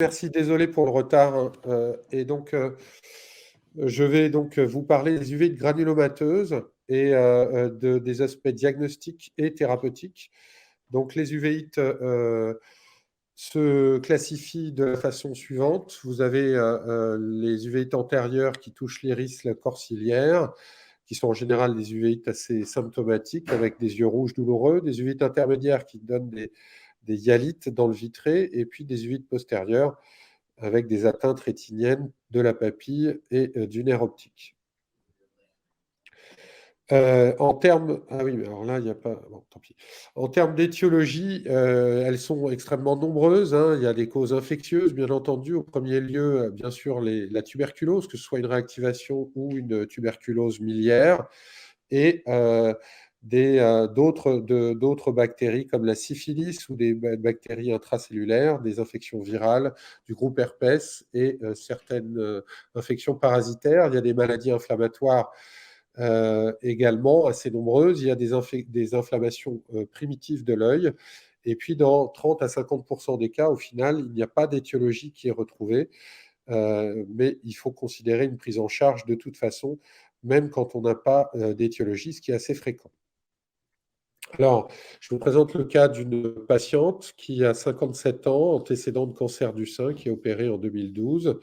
Merci, désolé pour le retard. Et donc, je vais donc vous parler des uvéites granulomateuses et des aspects diagnostiques et thérapeutiques. Donc, les uvéites se classifient de la façon suivante. Vous avez les uvéites antérieures qui touchent l'iris, la corps ciliaire, qui sont en général des uvéites assez symptomatiques avec des yeux rouges douloureux, des uvéites intermédiaires qui donnent des hyalites dans le vitré, et puis des uvéites postérieures avec des atteintes rétiniennes de la papille et du nerf optique. En termes, ah oui, mais alors là, il n'y a pas, bon, tant pis. En termes d'étiologie, elles sont extrêmement nombreuses, hein. Il y a des causes infectieuses, bien entendu. Au premier lieu, bien sûr, la tuberculose, que ce soit une réactivation ou une tuberculose miliaire, et d'autres bactéries comme la syphilis ou des bactéries intracellulaires, des infections virales du groupe herpès et certaines infections parasitaires. Il y a des maladies inflammatoires également assez nombreuses. Il y a des inflammations primitives de l'œil. Et puis, dans 30 à 50% des cas, au final, il n'y a pas d'étiologie qui est retrouvée. Mais il faut considérer une prise en charge de toute façon, même quand on n'a pas d'étiologie, ce qui est assez fréquent. Alors, je vous présente le cas d'une patiente qui a 57 ans, antécédent de cancer du sein, qui est opérée en 2012,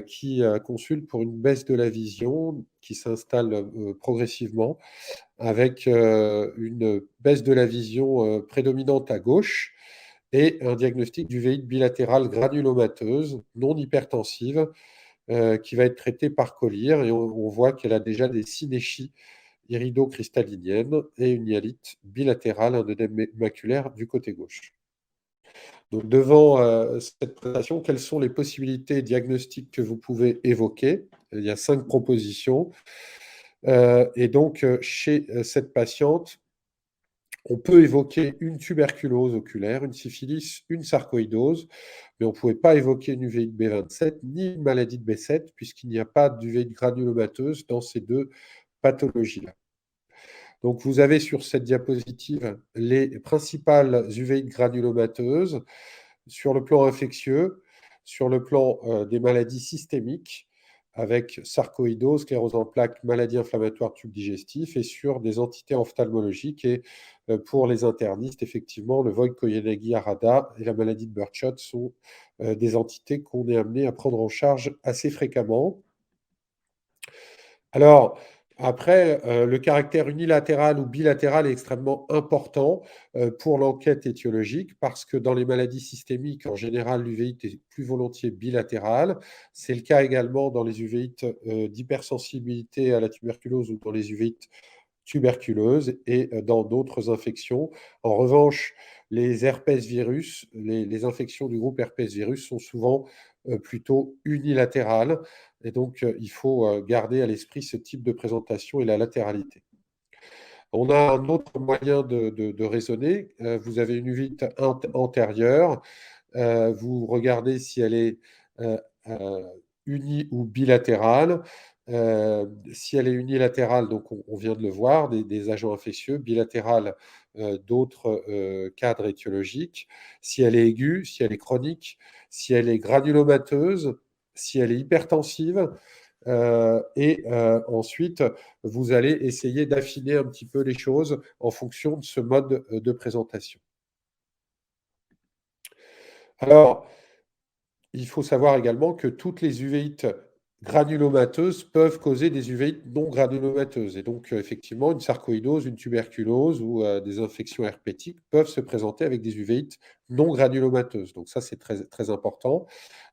qui consulte pour une baisse de la vision qui s'installe progressivement, avec une baisse de la vision prédominante à gauche et un diagnostic d'uvéite bilatérale granulomateuse, non hypertensive, qui va être traitée par collyre, et on voit qu'elle a déjà des synéchies irido-cristalliniennes et une hyalite bilatérale, un œdème maculaire du côté gauche. Donc, devant cette présentation, quelles sont les possibilités diagnostiques que vous pouvez évoquer? Il y a 5 propositions. Et donc, chez cette patiente, on peut évoquer une tuberculose oculaire, une syphilis, une sarcoïdose, mais on ne pouvait pas évoquer une uvéite B27 ni une maladie de B7, puisqu'il n'y a pas d'uvéite granulomateuse dans ces deux pathologies-là. Donc, vous avez sur cette diapositive les principales uvéites granulomateuses sur le plan infectieux, sur le plan des maladies systémiques, avec sarcoïdose, sclérose en plaques, maladie inflammatoire tube digestif, et sur des entités ophtalmologiques. Et pour les internistes, effectivement, le Voigt-Koyanagi-Harada et la maladie de Birdshot sont des entités qu'on est amené à prendre en charge assez fréquemment. Alors, après, le caractère unilatéral ou bilatéral est extrêmement important pour l'enquête étiologique, parce que dans les maladies systémiques, en général, l'uvéite est plus volontiers bilatérale. C'est le cas également dans les uvéites d'hypersensibilité à la tuberculose ou dans les uvéites tuberculeuses et dans d'autres infections. En revanche, les herpès virus, les infections du groupe herpès virus sont souvent plutôt unilatérales. Et donc, il faut garder à l'esprit ce type de présentation et la latéralité. On a un autre moyen de raisonner. Vous avez une uvite antérieure. Vous regardez si elle est euh, euh, unie ou bilatérale. Si elle est unilatérale, donc on vient de le voir, des agents infectieux, bilatérale, d'autres cadres étiologiques. Si elle est aiguë, si elle est chronique, si elle est granulomateuse, si elle est hypertensive, et ensuite, vous allez essayer d'affiner un petit peu les choses en fonction de ce mode de présentation. Alors, il faut savoir également que toutes les uvéites granulomateuses peuvent causer des uvéites non granulomateuses. Et donc, effectivement, une sarcoïdose, une tuberculose ou des infections herpétiques peuvent se présenter avec des uvéites non granulomateuses. Donc ça, c'est très, très important.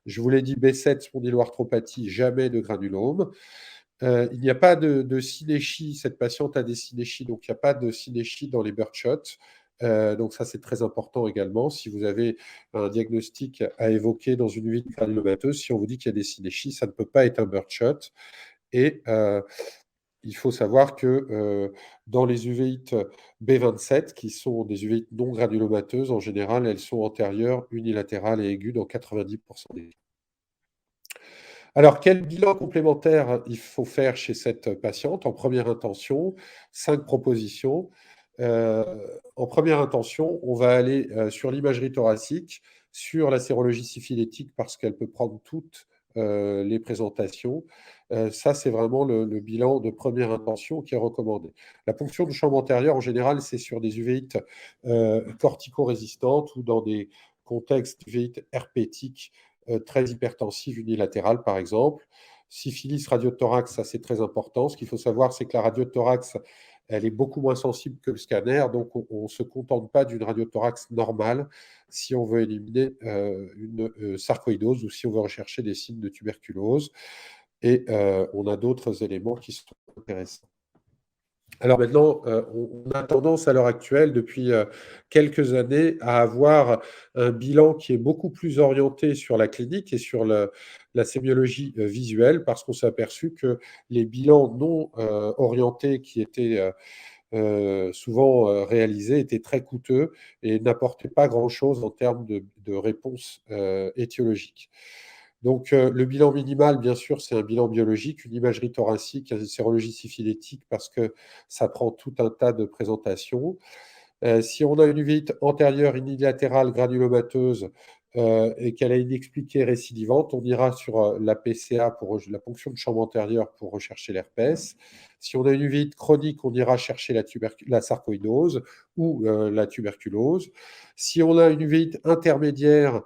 Je vous l'ai dit, B7, spondyloarthropathie, jamais de granulome. Il n'y a pas de synéchie. Cette patiente a des synéchies, donc il n'y a pas de synéchie dans les birdshots. Donc ça, c'est très important également. Si vous avez un diagnostic à évoquer dans une uvite granulomateuse, si on vous dit qu'il y a des synéchies, ça ne peut pas être un birdshot. Et il faut savoir que dans les uvéites B27, qui sont des uvéites non granulomateuses, en général, elles sont antérieures, unilatérales et aiguës dans 90% des cas. Alors, quel bilan complémentaire il faut faire chez cette patiente? En première intention, 5 propositions. En première intention, on va aller sur l'imagerie thoracique, sur la sérologie syphilétique parce qu'elle peut prendre toutes les présentations. Ça, c'est vraiment le bilan de première intention qui est recommandé. La ponction de chambre antérieure, en général, c'est sur des uvéites cortico-résistantes ou dans des contextes d'uvéites herpétiques très hypertensives unilatérales, par exemple. Syphilis, radiothorax, ça c'est très important. Ce qu'il faut savoir, c'est que la radiothorax, elle est beaucoup moins sensible que le scanner, donc on ne se contente pas d'une radiothorax normale si on veut éliminer une sarcoïdose ou si on veut rechercher des signes de tuberculose. Et on a d'autres éléments qui sont intéressants. Alors maintenant, on a tendance à l'heure actuelle, depuis quelques années, à avoir un bilan qui est beaucoup plus orienté sur la clinique et sur la sémiologie visuelle, parce qu'on s'est aperçu que les bilans non orientés qui étaient souvent réalisés étaient très coûteux et n'apportaient pas grand-chose en termes de réponse étiologique. Donc, le bilan minimal, bien sûr, c'est un bilan biologique, une imagerie thoracique, une sérologie syphilétique, parce que ça prend tout un tas de présentations. Si on a une uvite antérieure unilatérale granulomateuse et qu'elle est inexpliquée récidivante, on ira sur la PCA, pour la ponction de chambre antérieure, pour rechercher l'herpès. Si on a une uvite chronique, on ira chercher la sarcoïdose ou la tuberculose. Si on a une uvite intermédiaire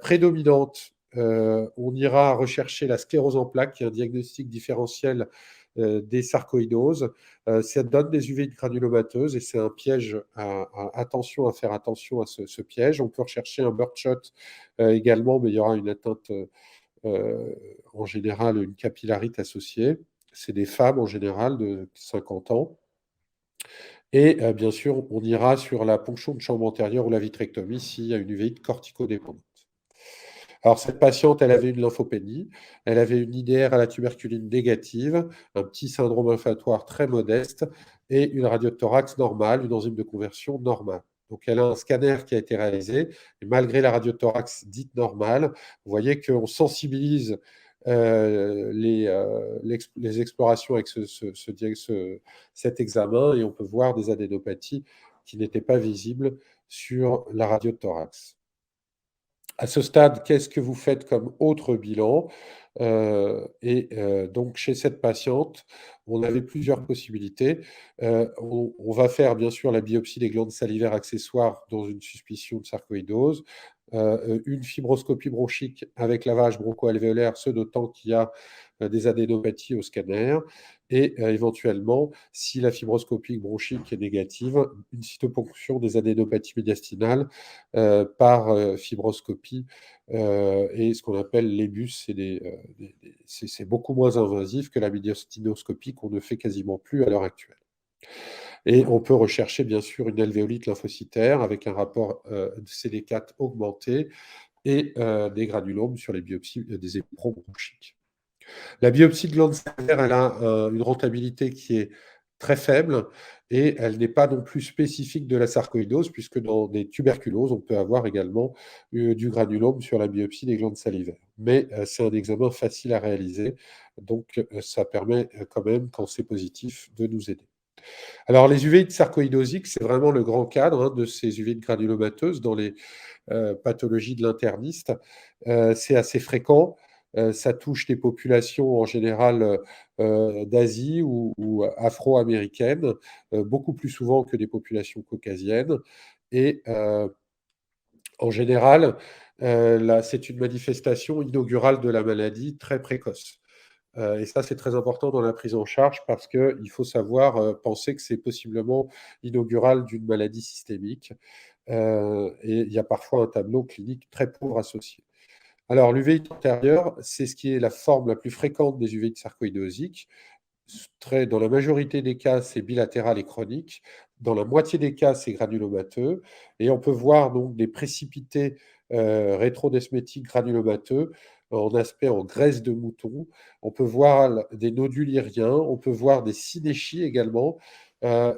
prédominante, on ira rechercher la sclérose en plaques, qui est un diagnostic différentiel des sarcoïdoses. Ça donne des uvéites granulomateuses et c'est un piège. Attention à faire attention à ce piège. On peut rechercher un birdshot également, mais il y aura une atteinte, en général, une capillarite associée. C'est des femmes en général de 50 ans. Et bien sûr, on ira sur la ponction de chambre antérieure ou la vitrectomie s'il y a une uvéite corticodépendante. Alors, cette patiente, elle avait une lymphopénie, elle avait une IDR à la tuberculine négative, un petit syndrome inflatoire très modeste et une radiothorax normale, une enzyme de conversion normale. Donc, elle a un scanner qui a été réalisé, et malgré la radiothorax dite normale, vous voyez qu'on sensibilise les explorations avec cet examen et on peut voir des adénopathies qui n'étaient pas visibles sur la radiothorax. À ce stade, qu'est-ce que vous faites comme autre bilan? Donc chez cette patiente, on avait plusieurs possibilités. On va faire bien sûr la biopsie des glandes salivaires accessoires dans une suspicion de sarcoïdose, une fibroscopie bronchique avec lavage broncho-alvéolaire, ce d'autant qu'il y a des adénopathies au scanner et éventuellement, si la fibroscopie bronchique est négative, une cytoponction des adénopathies médiastinales par fibroscopie et ce qu'on appelle l'ébus. C'est beaucoup moins invasif que la médiastinoscopie qu'on ne fait quasiment plus à l'heure actuelle. Et on peut rechercher bien sûr une alvéolite lymphocytaire avec un rapport CD4 augmenté et des granulomes sur les biopsies des éperons bronchiques. La biopsie de glande salivaire, elle a une rentabilité qui est très faible et elle n'est pas non plus spécifique de la sarcoïdose, puisque dans des tuberculoses, on peut avoir également du granulome sur la biopsie des glandes salivaires. Mais c'est un examen facile à réaliser, donc ça permet quand même, quand c'est positif, de nous aider. Alors, les uvéites sarcoïdosiques, c'est vraiment le grand cadre de ces uvéites granulomateuses dans les pathologies de l'interniste. C'est assez fréquent. Ça touche les populations en général d'Asie ou afro-américaines, beaucoup plus souvent que des populations caucasiennes. Et en général, c'est une manifestation inaugurale de la maladie très précoce. Et ça, c'est très important dans la prise en charge parce qu'il faut savoir penser que c'est possiblement inaugural d'une maladie systémique. Et il y a parfois un tableau clinique très pauvre associé. Alors, l'uvéite antérieure, c'est ce qui est la forme la plus fréquente des uvéites sarcoïdosiques. Dans la majorité des cas, c'est bilatéral et chronique. Dans la moitié des cas, c'est granulomateux. Et on peut voir donc des précipités rétrodesmétiques granulomateux en aspect en graisse de mouton. On peut voir des nodules iriens. On peut voir des synéchies également.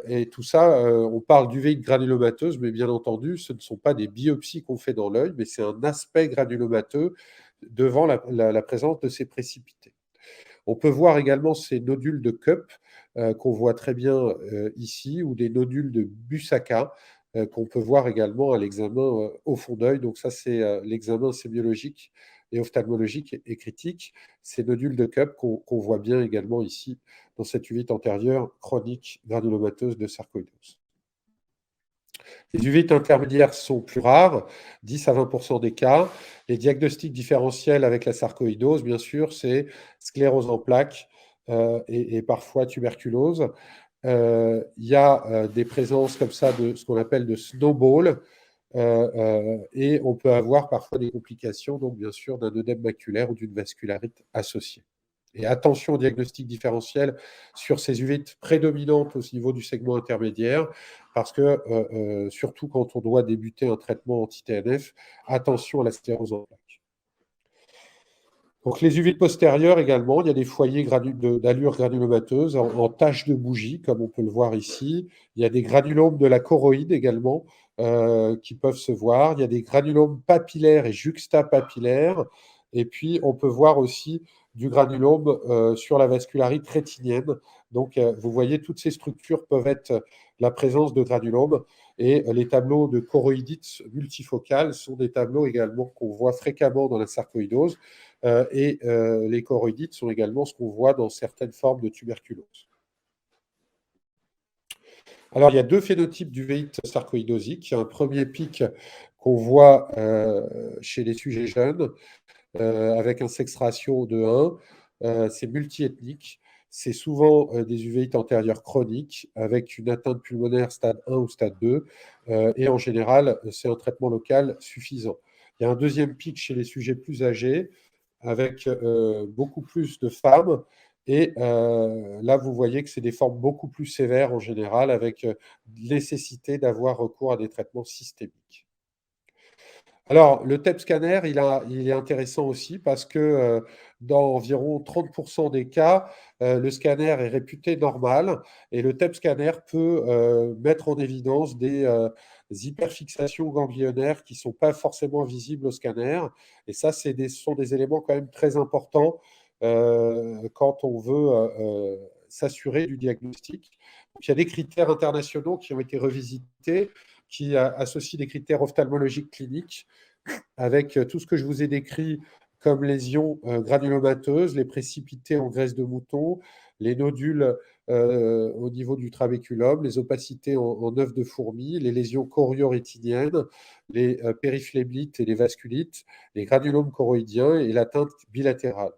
Et tout ça, on parle d'uvéite granulomateuse, mais bien entendu, ce ne sont pas des biopsies qu'on fait dans l'œil, mais c'est un aspect granulomateux devant la présence de ces précipités. On peut voir également ces nodules de Cup qu'on voit très bien ici, ou des nodules de Busaka qu'on peut voir également à l'examen au fond d'œil. Donc ça, c'est l'examen sémiologique et ophtalmologique et critique. Ces nodules de Cup qu'on voit bien également ici dans cette uvite antérieure chronique granulomateuse de sarcoïdose. Les uvites intermédiaires sont plus rares, 10 à 20% des cas. Les diagnostics différentiels avec la sarcoïdose, bien sûr, c'est sclérose en plaques et parfois tuberculose. Il y a des présences comme ça de ce qu'on appelle de snowball, et on peut avoir parfois des complications, donc bien sûr, d'un œdème maculaire ou d'une vascularite associée. Et attention au diagnostic différentiel sur ces uvites prédominantes au niveau du segment intermédiaire, parce que, surtout quand on doit débuter un traitement anti-TNF, attention à la sclérose en plaques. Donc les uvites postérieures également, il y a des foyers d'allure granulomateuse en taches de bougie, comme on peut le voir ici. Il y a des granulomes de la choroïde également qui peuvent se voir. Il y a des granulomes papillaires et juxtapapillaires. Et puis on peut voir aussi du granulome sur la vascularite rétinienne. Donc vous voyez, toutes ces structures peuvent être la présence de granulomes. Et les tableaux de choroïdite multifocale sont des tableaux également qu'on voit fréquemment dans la sarcoïdose. Et les choroïdites sont également ce qu'on voit dans certaines formes de tuberculose. Alors, il y a deux phénotypes d'uvéite sarcoïdosique. Il y a un premier pic qu'on voit chez les sujets jeunes, avec un sexe ratio de 1. C'est multiethnique. C'est souvent des uvéites antérieures chroniques, avec une atteinte pulmonaire stade 1 ou stade 2. Et en général, c'est un traitement local suffisant. Il y a un deuxième pic chez les sujets plus âgés, avec beaucoup plus de femmes. Et là, vous voyez que c'est des formes beaucoup plus sévères en général, avec nécessité d'avoir recours à des traitements systémiques. Alors, le TEP scanner, il est intéressant aussi parce que dans environ 30% des cas, le scanner est réputé normal et le TEP scanner peut mettre en évidence des hyperfixations ganglionnaires qui ne sont pas forcément visibles au scanner. Et ça, ce sont des éléments quand même très importants quand on veut s'assurer du diagnostic. Donc, il y a des critères internationaux qui ont été revisités, qui associent des critères ophtalmologiques cliniques avec tout ce que je vous ai décrit comme lésions granulomateuses, les précipités en graisse de mouton, les nodules au niveau du trabéculum, les opacités en œuf de fourmi, les lésions choriorétiniennes, les périphlébites et les vasculites, les granulomes choroïdiens et l'atteinte bilatérale.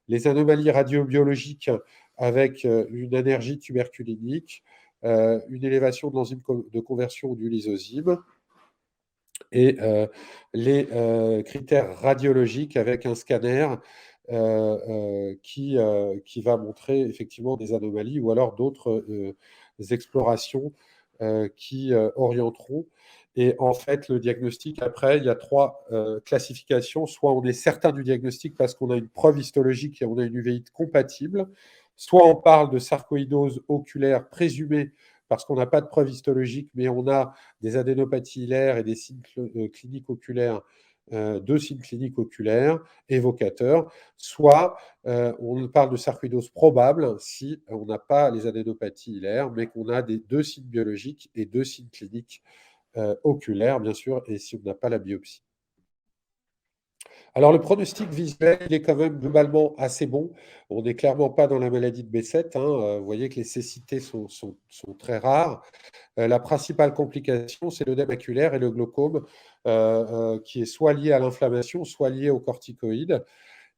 Les anomalies radiobiologiques avec une allergie tuberculinique, une élévation de l'enzyme de conversion du lysozyme, et les critères radiologiques avec un scanner qui va montrer effectivement des anomalies ou alors d'autres explorations qui orienteront. Et en fait, le diagnostic, après, il y a trois classifications. Soit on est certain du diagnostic parce qu'on a une preuve histologique et on a une uvéite compatible, soit on parle de sarcoïdose oculaire présumée parce qu'on n'a pas de preuve histologique, mais on a des adénopathies hilaires et des signes cliniques oculaires, deux signes cliniques oculaires évocateurs, soit on parle de sarcoïdose probable si on n'a pas les adénopathies hilaires, mais qu'on a deux signes biologiques et deux signes cliniques oculaires, bien sûr, et si on n'a pas la biopsie. Alors, le pronostic visuel, il est quand même globalement assez bon. On n'est clairement pas dans la maladie de Bessette. Vous voyez que les cécités sont très rares. La principale complication, c'est l'œdème maculaire et le glaucome, qui est soit lié à l'inflammation, soit lié aux corticoïdes.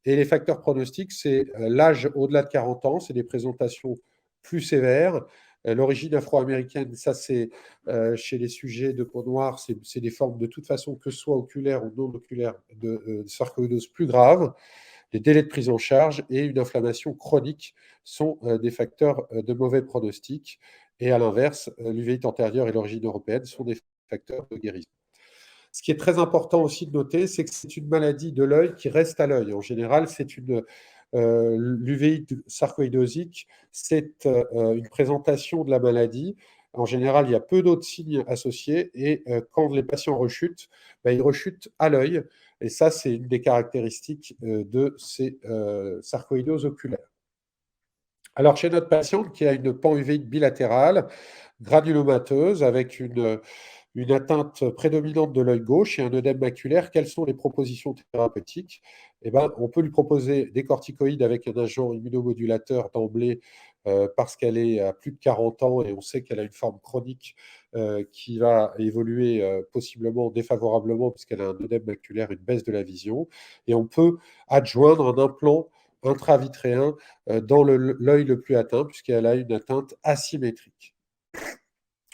Et les facteurs pronostiques, c'est l'âge au-delà de 40 ans, c'est des présentations plus sévères. L'origine afro-américaine, ça c'est chez les sujets de peau noire, c'est des formes de toute façon, que ce soit oculaires ou non oculaires, de sarcoïdose plus graves. Les délais de prise en charge et une inflammation chronique sont des facteurs de mauvais pronostic. Et à l'inverse, l'uvéite antérieure et l'origine européenne sont des facteurs de guérison. Ce qui est très important aussi de noter, c'est que c'est une maladie de l'œil qui reste à l'œil. En général, c'est l'uvéite sarcoïdosique, c'est une présentation de la maladie. En général, il y a peu d'autres signes associés et quand les patients rechutent, ils rechutent à l'œil. Et ça, c'est une des caractéristiques de ces sarcoïdoses oculaires. Alors, chez notre patiente qui a une panuvite bilatérale, granulomateuse, avec une une atteinte prédominante de l'œil gauche et un œdème maculaire, quelles sont les propositions thérapeutiques? Eh ben, on peut lui proposer des corticoïdes avec un agent immunomodulateur d'emblée, parce qu'elle est à plus de 40 ans et on sait qu'elle a une forme chronique, qui va évoluer, possiblement défavorablement puisqu'elle a un œdème maculaire, une baisse de la vision et on peut adjoindre un implant intravitréen, dans l'œil le plus atteint puisqu'elle a une atteinte asymétrique.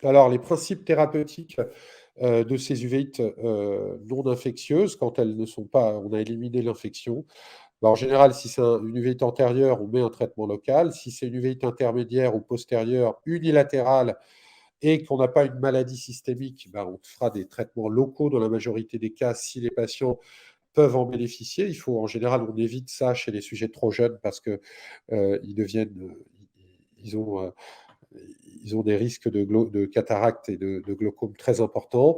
Alors les principes thérapeutiques, de ces uvéites, non infectieuses, quand elles ne sont pas on a éliminé l'infection. Bah, en général, si c'est une uvéite antérieure, on met un traitement local. Si c'est une uvéite intermédiaire ou postérieure, unilatérale et qu'on n'a pas une maladie systémique, bah, on fera des traitements locaux dans la majorité des cas si les patients peuvent en bénéficier. Il faut en général, on évite ça chez les sujets trop jeunes parce que, ils deviennent, ils ont, ils ont des risques de cataracte et de glaucome très importants.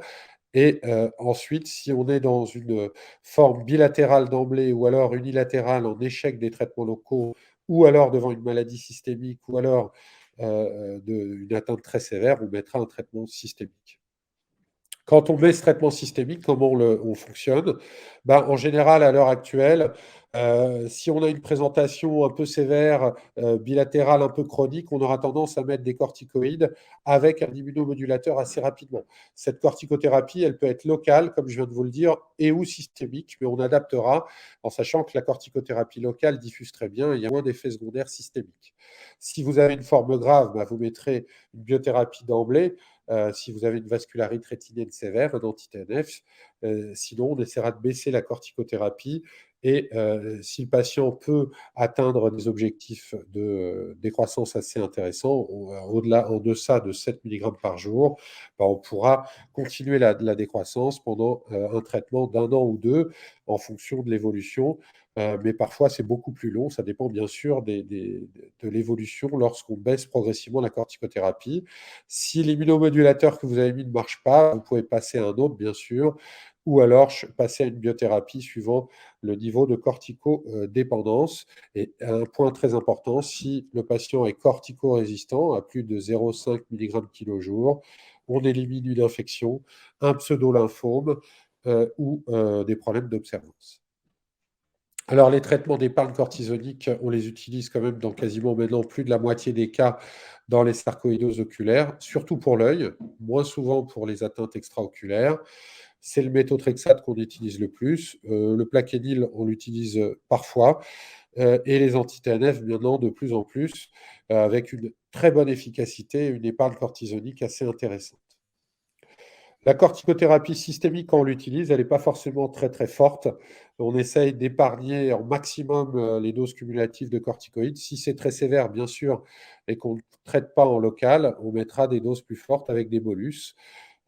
Et ensuite, si on est dans une forme bilatérale d'emblée ou alors unilatérale en échec des traitements locaux ou alors devant une maladie systémique ou alors, une atteinte très sévère, on mettra un traitement systémique. Quand on met ce traitement systémique, comment on fonctionne? Ben, en général, à l'heure actuelle, si on a une présentation un peu sévère, bilatérale, un peu chronique, on aura tendance à mettre des corticoïdes avec un immunomodulateur assez rapidement. Cette corticothérapie, elle peut être locale, comme je viens de vous le dire, et ou systémique, mais on adaptera en sachant que la corticothérapie locale diffuse très bien et il y a moins d'effets secondaires systémiques. Si vous avez une forme grave, ben, vous mettrez une biothérapie d'emblée. Si vous avez une vascularite rétinienne sévère, un anti-TNF. Sinon, on essaiera de baisser la corticothérapie et si le patient peut atteindre des objectifs de décroissance assez intéressants, au-delà, en deçà de 7 mg par jour, bah, on pourra continuer la décroissance pendant un traitement d'un an ou deux en fonction de l'évolution. Mais parfois, c'est beaucoup plus long. Ça dépend bien sûr de l'évolution lorsqu'on baisse progressivement la corticothérapie. Si l'immunomodulateur que vous avez mis ne marche pas, vous pouvez passer à un autre, bien sûr, ou alors passer à une biothérapie suivant le niveau de corticodépendance. Et un point très important, si le patient est cortico-résistant à plus de 0,5 mg kg jour, on élimine une infection, un pseudo-lymphome ou des problèmes d'observance. Alors, les traitements d'épargne cortisonique, on les utilise quand même dans quasiment maintenant plus de la moitié des cas dans les sarcoïdoses oculaires, surtout pour l'œil, moins souvent pour les atteintes extraoculaires. C'est le méthotrexate qu'on utilise le plus. Le plaquenil, on l'utilise parfois. Et les anti-TNF, maintenant, de plus en plus, avec une très bonne efficacité et une épargne cortisonique assez intéressante. La corticothérapie systémique, quand on l'utilise, elle n'est pas forcément très, très forte. On essaye d'épargner au maximum, les doses cumulatives de corticoïdes. Si c'est très sévère, bien sûr, et qu'on ne traite pas en local, on mettra des doses plus fortes avec des bolus.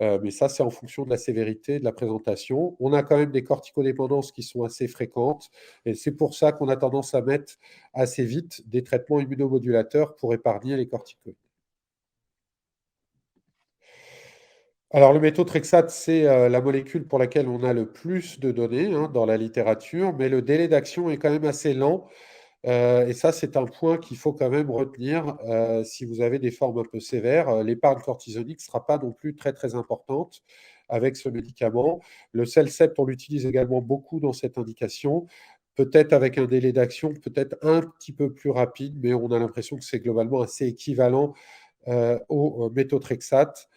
Mais ça, c'est en fonction de la sévérité de la présentation. On a quand même des corticodépendances qui sont assez fréquentes et c'est pour ça qu'on a tendance à mettre assez vite des traitements immunomodulateurs pour épargner les corticoïdes. Alors, le méthotrexate, c'est, la molécule pour laquelle on a le plus de données, hein, dans la littérature, mais le délai d'action est quand même assez lent, et ça, c'est un point qu'il faut quand même retenir, si vous avez des formes un peu sévères. L'épargne cortisonique ne sera pas non plus très, très importante avec ce médicament. Le Cellcept, on l'utilise également beaucoup dans cette indication, peut-être avec un délai d'action peut-être un petit peu plus rapide, mais on a l'impression que c'est globalement assez équivalent au méthotrexate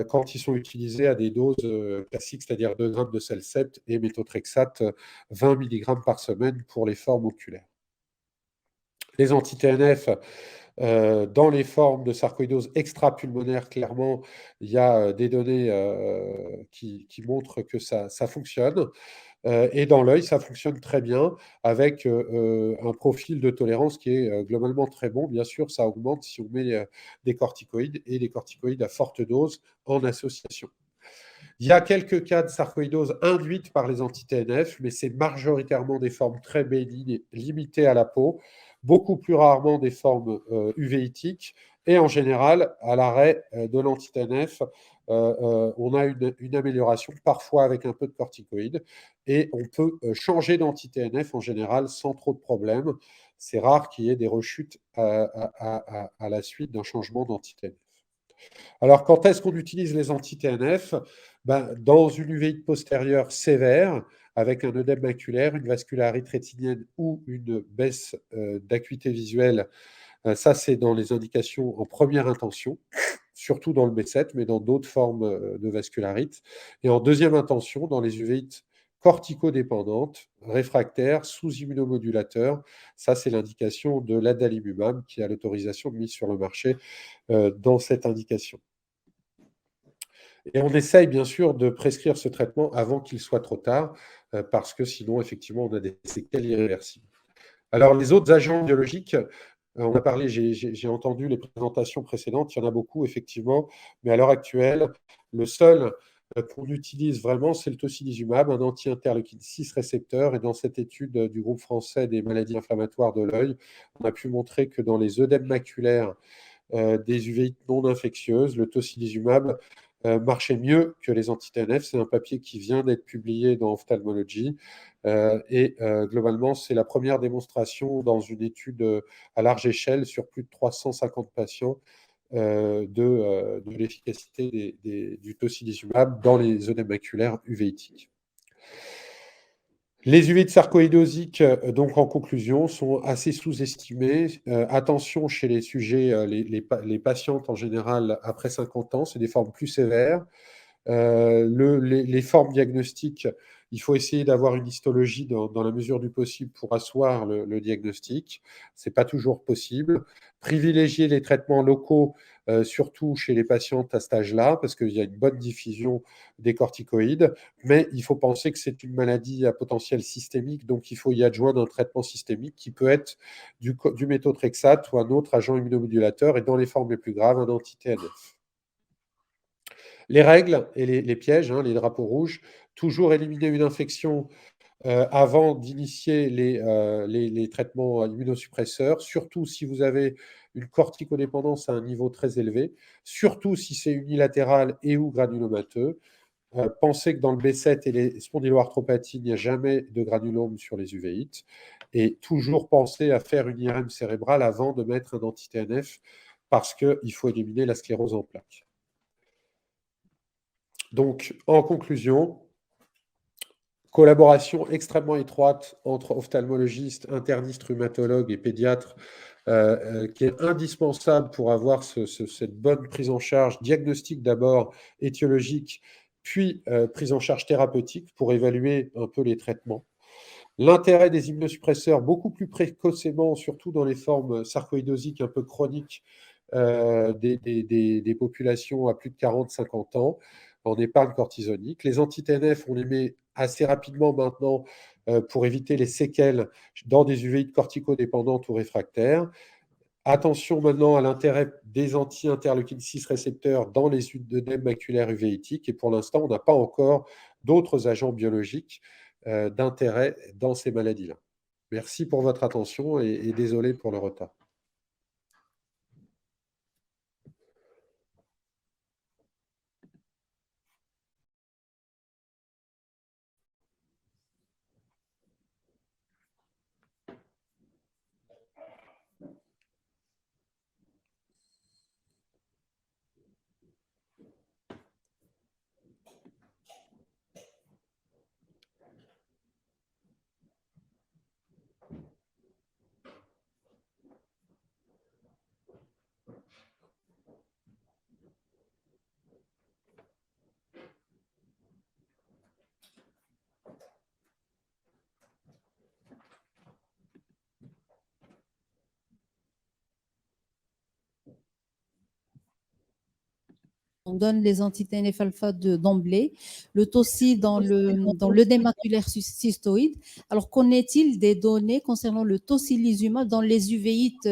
quand ils sont utilisés à des doses classiques, c'est-à-dire 2 grammes de Cellcept et méthotrexate 20 mg par semaine pour les formes oculaires. Les anti-TNF, dans les formes de sarcoïdose extra-pulmonaire, clairement, il y a des données qui montrent que ça fonctionne. Et dans l'œil, ça fonctionne très bien avec un profil de tolérance qui est globalement très bon. Bien sûr, ça augmente si on met des corticoïdes et des corticoïdes à forte dose en association. Il y a quelques cas de sarcoïdose induite par les anti-TNF, mais c'est majoritairement des formes très bénignes, limitées à la peau, beaucoup plus rarement des formes uvéitiques. Et en général, à l'arrêt de l'anti-TNF, on a une amélioration, parfois avec un peu de corticoïdes, et on peut changer d'anti-TNF en général sans trop de problèmes. C'est rare qu'il y ait des rechutes à la suite d'un changement d'anti-TNF. Alors, quand est-ce qu'on utilise les anti-TNF? Ben, dans une uvéite postérieure sévère, avec un œdème maculaire, une vascularite rétinienne ou une baisse d'acuité visuelle, ça c'est dans les indications en première intention, surtout dans le B7, mais dans d'autres formes de vascularite. Et en deuxième intention, dans les uvéites corticodépendantes, réfractaires, sous immunomodulateurs, ça c'est l'indication de l'adalimumab qui a l'autorisation de mise sur le marché dans cette indication. Et on essaye bien sûr de prescrire ce traitement avant qu'il soit trop tard, parce que sinon, effectivement, on a des séquelles irréversibles. Alors, les autres agents biologiques, on a parlé, j'ai entendu les présentations précédentes, il y en a beaucoup, effectivement, mais à l'heure actuelle, le seul qu'on utilise vraiment, c'est le tocilizumab, un anti-interleukine 6 récepteur. Et dans cette étude du groupe français des maladies inflammatoires de l'œil, on a pu montrer que dans les œdèmes maculaires des uvéites non infectieuses, le tocilizumab marchait mieux que les anti-TNF. C'est un papier qui vient d'être publié dans Ophthalmology. Globalement, c'est la première démonstration dans une étude à large échelle sur plus de 350 patients de l'efficacité du tocilizumab dans les œdèmes maculaires uvéitiques. Les uvéites sarcoïdosiques, donc en conclusion, sont assez sous-estimées. Attention chez les sujets, les patientes en général après 50 ans, c'est des formes plus sévères. Les formes diagnostiques, il faut essayer d'avoir une histologie dans la mesure du possible pour asseoir le diagnostic. Ce n'est pas toujours possible. Privilégier les traitements locaux, surtout chez les patientes à cet âge-là, parce qu'il y a une bonne diffusion des corticoïdes. Mais il faut penser que c'est une maladie à potentiel systémique, donc il faut y adjoindre un traitement systémique qui peut être du méthotrexate ou un autre agent immunomodulateur, et dans les formes les plus graves, un anti-TNF. Les règles et les pièges, hein, les drapeaux rouges, toujours éliminer une infection avant d'initier les traitements immunosuppresseurs, surtout si vous avez une corticodépendance à un niveau très élevé, surtout si c'est unilatéral et ou granulomateux. Pensez que dans le B7 et les spondyloarthropathies, il n'y a jamais de granulome sur les uvéites. Et toujours penser à faire une IRM cérébrale avant de mettre un anti-TNF, parce qu'il faut éliminer la sclérose en plaques. Donc, en conclusion, collaboration extrêmement étroite entre ophtalmologistes, internistes, rhumatologues et pédiatres, qui est indispensable pour avoir cette bonne prise en charge, diagnostic d'abord, étiologique, puis prise en charge thérapeutique pour évaluer un peu les traitements. L'intérêt des immunosuppresseurs beaucoup plus précocement, surtout dans les formes sarcoïdosiques un peu chroniques des populations à plus de 40-50 ans, en épargne cortisonique. Les anti-TNF, on les met assez rapidement maintenant pour éviter les séquelles dans des uvéites corticodépendantes ou réfractaires. Attention maintenant à l'intérêt des anti-interleukine 6 récepteurs dans les œdèmes maculaires uvéitiques. Et pour l'instant, on n'a pas encore d'autres agents biologiques d'intérêt dans ces maladies-là. Merci pour votre attention et désolé pour le retard. On donne les anti-TNF-alpha d'emblée, le TOCI dans l'œdème maculaire cystoïde. Alors, qu'en est-il des données concernant le tocilizumab dans les uvéites,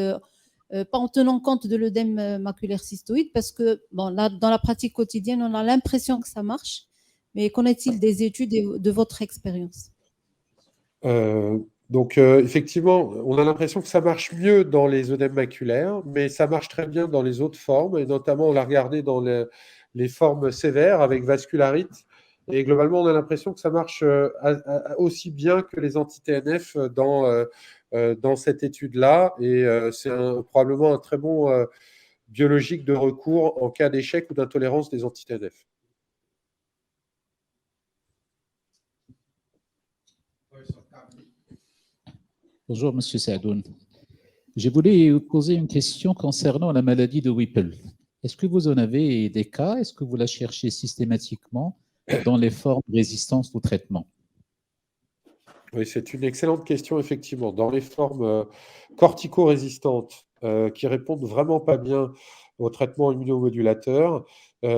pas en tenant compte de l'œdème maculaire cystoïde, parce que bon, là, dans la pratique quotidienne, on a l'impression que ça marche, mais qu'en est-il des études et de votre expérience? Donc, effectivement, on a l'impression que ça marche mieux dans les œdèmes maculaires, mais ça marche très bien dans les autres formes, et notamment on l'a regardé dans les formes sévères avec vascularite. Et globalement, on a l'impression que ça marche aussi bien que les anti-TNF dans cette étude-là. Et c'est probablement un très bon biologique de recours en cas d'échec ou d'intolérance des anti-TNF. Bonjour, Monsieur Saadoun. Je voulais vous poser une question concernant la maladie de Whipple. Est-ce que vous en avez des cas? Est-ce que vous la cherchez systématiquement dans les formes de résistance au traitement? Oui, c'est une excellente question, effectivement. Dans les formes cortico-résistantes qui répondent vraiment pas bien au traitement immunomodulateur,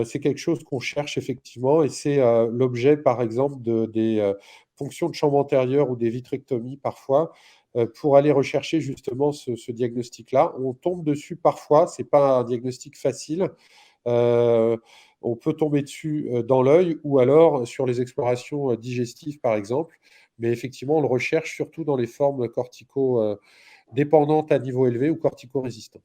c'est quelque chose qu'on cherche effectivement et c'est l'objet, par exemple, des fonctions de chambre antérieure ou des vitrectomies parfois pour aller rechercher justement ce diagnostic-là. On tombe dessus parfois, ce n'est pas un diagnostic facile. Euh, on peut tomber dessus dans l'œil ou alors sur les explorations digestives, par exemple. Mais effectivement, on le recherche surtout dans les formes cortico-dépendantes à niveau élevé ou cortico-résistantes.